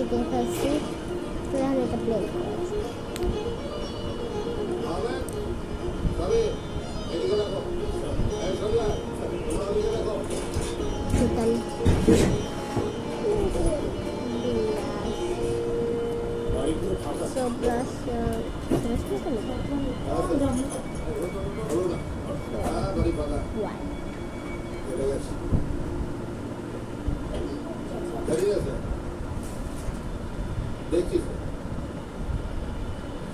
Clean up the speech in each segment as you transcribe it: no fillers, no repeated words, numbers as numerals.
মিটিয়ে ফেলছি, তো এখন এটা ব্লেন্ড করে দিতাম। So brush দেখছিস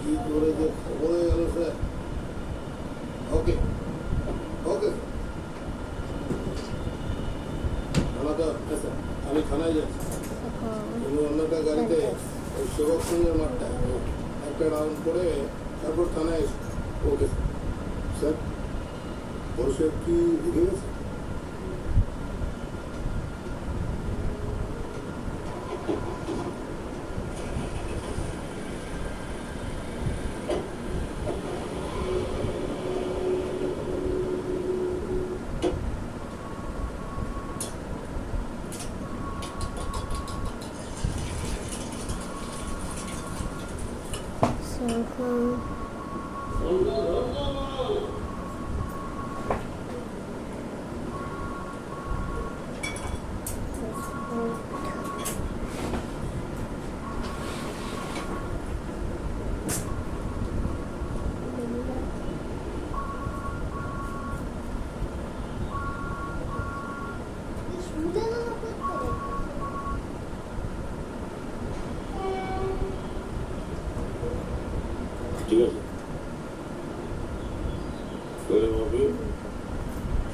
কি করে যে খবর হয়ে গেল স্যার। ওকে ওকে আমি থানায় যাচ্ছি, তুমি অন্য একটা গাড়িতে ওই সেবক সঙ্গের মাঠটা একটা রাউন্ড করে তারপর থানায় এসো। Okay sir. বড় সাহেব কি ঢুকে গেছে? ঠিক আছে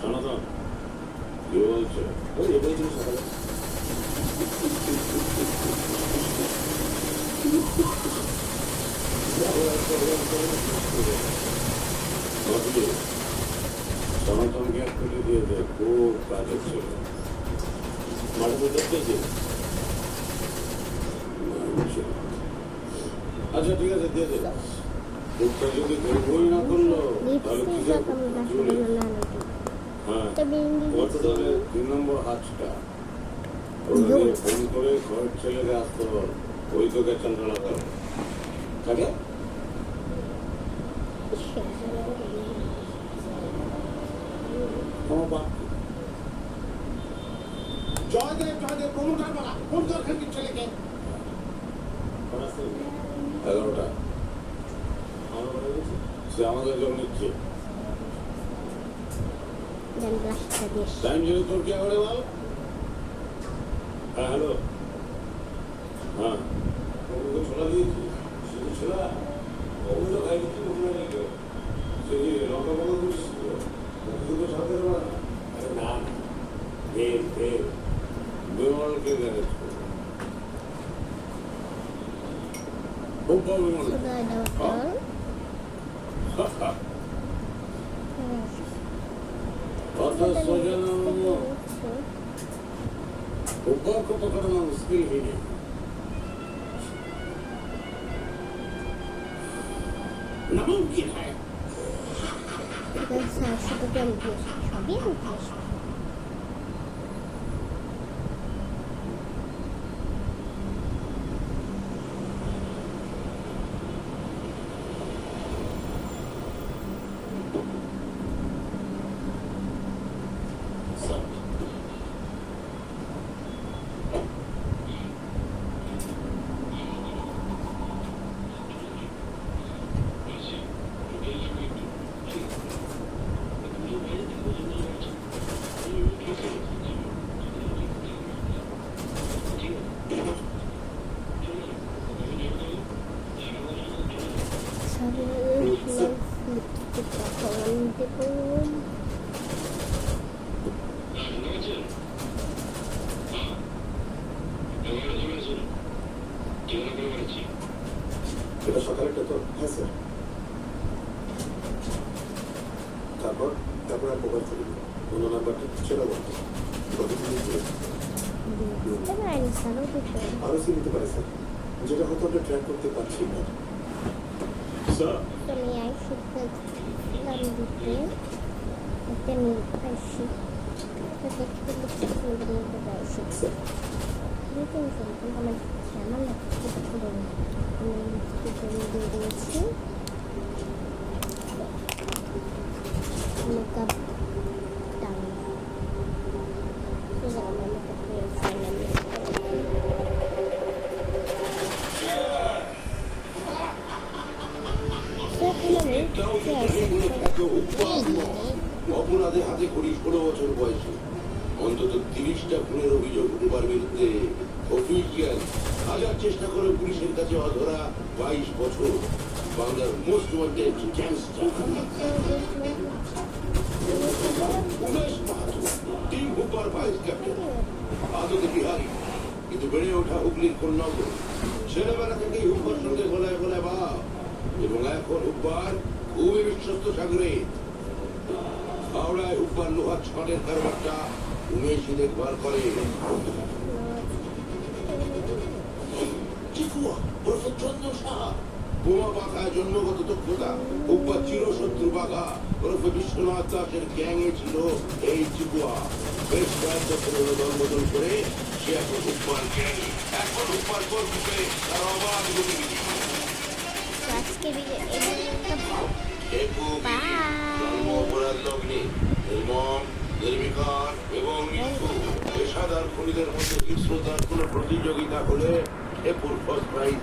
সনাতন কি বলছে? ওই বলছিল সকালে সনাতনকে এক কোটি দিয়ে দেয়, খুব কাজের ছিল মাঠে তো দেখতেছি। আচ্ছা ঠিক আছে দিয়ে দে। লোকটা যদি বই না করলো তাহলে কি হ্যাঁ কত ধরে 3 নম্বর হাতটা ওকে ফোন করে ঘরের ছেলেকে আসতে বল, ওই তোকে চান্দ্রা করে তাকে জয়দেব জয়দেব প্রমোটার বলা ফোন কর খানকির ছেলেকে। 11টা সে আমাদের জন্য নিচ্ছে টাইম জেনে তোর কে করে বল। হ্যাঁ হ্যালো হ্যাঁ ওকে ছোলা দিয়েছি শুধু ছোলা ওগুলো তো খাই দিচ্ছি ওগুলো নেই কেউ সে কি লঙ্কা পাকা করছিস দুটো সাথে না না ভেজ ভেজ বিমলকে ম্যানেজ করবো খুব বিমল কথা सोचना ऊपर को पकड़ना मुश्किल ही नहीं। नामुमकिन है। এটা সকালেরটা তো? হ্যাঁ স্যার। তারপর তারপর আর মোবাইল খুলি অন্য নাম্বারটা সেটা বলতো আরো সি নিতে পারে স্যার, যেটা হয়তো আমরা ট্র্যাক করতে পারছি না স্যার। তুমি আইসি দিতে একটা নিয়ে আইসি দেখতে দেখতে নিতে পারছি আমার তো হুপ্পা অপরাধে হাতে করি 16 বছর বয়সে অন্তত 30টা খুনের অভিযোগ হুপ্পার বিরুদ্ধে অফিসিয়াল হাজার চেষ্টা করে পুলিশের কাছে অধরা 22 বছর বাংলার most wanted gangster Umesh Mahato team হুপ্পার ভাইস ক্যাপ্টেন আদতে বিহারি কিন্তু বেড়ে ওঠা হুগলির কন্যাগর ছেলেবেলা থেকেই হুপ্পার সঙ্গে গলায় গলায় ভাব এবং এখন হুপ্পার খুবই বিশ্বস্ত সাগরে হাওড়ায় হুপ্পার লোহার ছাদের কারবারটা উমেশই দেখভাল করে চিকুয়া ওরফে চন্দন সাহা বোমা বাঁধায় জন্মগত দক্ষতা হুপ্পার চিরশত্রু বাঘা ওরফে বিশ্বনাথ দাসের গ্যাংয়ে ছিল এই চিকুয়া বেশ কয়েক বছর হলো দলবদল করে সে এখন হুপ্পার গ্যাং এখন হুপ্পার কর্মীকে তার অবাধ গতিবিধি তো আজকে ভিডিও জন্ম অপরাধ লগ্নে নির্মম নির্বিকার এবং মৃত্যু পেশাদার খুনিদের মধ্যে হিংস্রতার কোনো প্রতিযোগিতা হলে এরপর ফার্স্ট প্রাইজ